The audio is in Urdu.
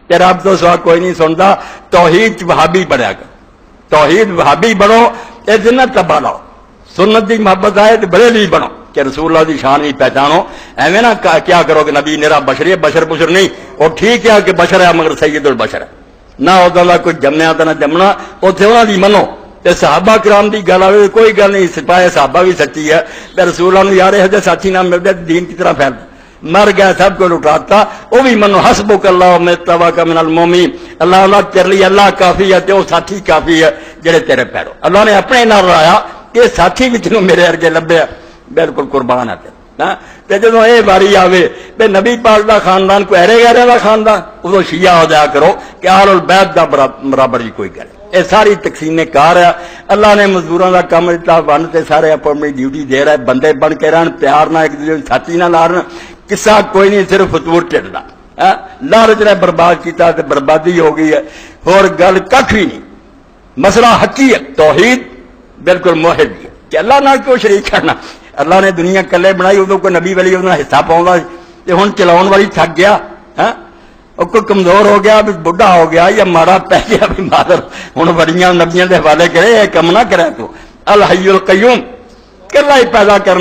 کہ رب تو سوا کوئی نہیں سنتا. توحید وہابی بنیا کر, توحید وہابی بنو, یہ جنت تباہ لاؤ. سنت دی محبت آئے تو بڑے لی بنو کہ رسول اللہ دی شان بھی پہچانو. ایویں نہ کیا کرو کہ نبی میرا بشر ہے, بشر بشر نہیں. اور ٹھیک ہے کہ بشر ہے مگر سید البشر ہے, نہ ادھر کوئی جمیا تو نہ جمنا, اتنے انہوں دی منو. تے صحابہ کرام دی گل آئے کوئی گل نہیں, سپاہی صحابہ بھی سچی ہے. تے رسول اللہ یار یہ ساتھی نہ مل جائے دین کی طرح پھیل, مر گیا سب کو لٹاتا, وہ بھی منو. حسبک اللہ میں تواک من المومین, اللہ اللہ تیرے لیے اللہ کافی ہے, تے وہ ساتھی کافی ہے جڑے تیرے پیرو. اللہ نے اپنے نال رایا کہ ساتھی بھی تینوں میرے ارگے لبے, بالکل قربان ہے تے. جدو یہ باری آوے بے نبی پاک دا خاندان کوئی ایرے گہرے دا خاندان, ادو شیعہ ہو جایا کرو کہ آل البیت دا برابر ہی کوئی کرے. یہ ساری تقسیم کار ہے. اللہ نے مزدوراں دا کام دیتا, بن تے سارے اپنی ڈیوٹی دے رہے, بندے بن کے رہن, پیار نہ ایک دوسرے ساتھی نہ لارن. قصہ کوئی نہیں, صرف فتور ٹھڈ دا لالچ نے برباد کیتا تے بربادی ہو گئی ہے. اور گل کھ بھی نہیں. مسئلہ حقی ہے, توحید بالکل موحد ہے کہ اللہ نال کیوں شریک کرنا. اللہ نے دنیا کلے بنائی, ادو کوئی نبی ولی ادو حصہ پاؤں, ہوں چلاؤ والی تھک گیا, کوئی کمزور ہو گیا, بڑھا ہو گیا یا مارا پہ گیا, بھی مادر ہوں بڑیاں نبیاں کے حوالے کرے, یہ کم نہ کرے. تو الحی القیوم کلا ہی پیدا کرنا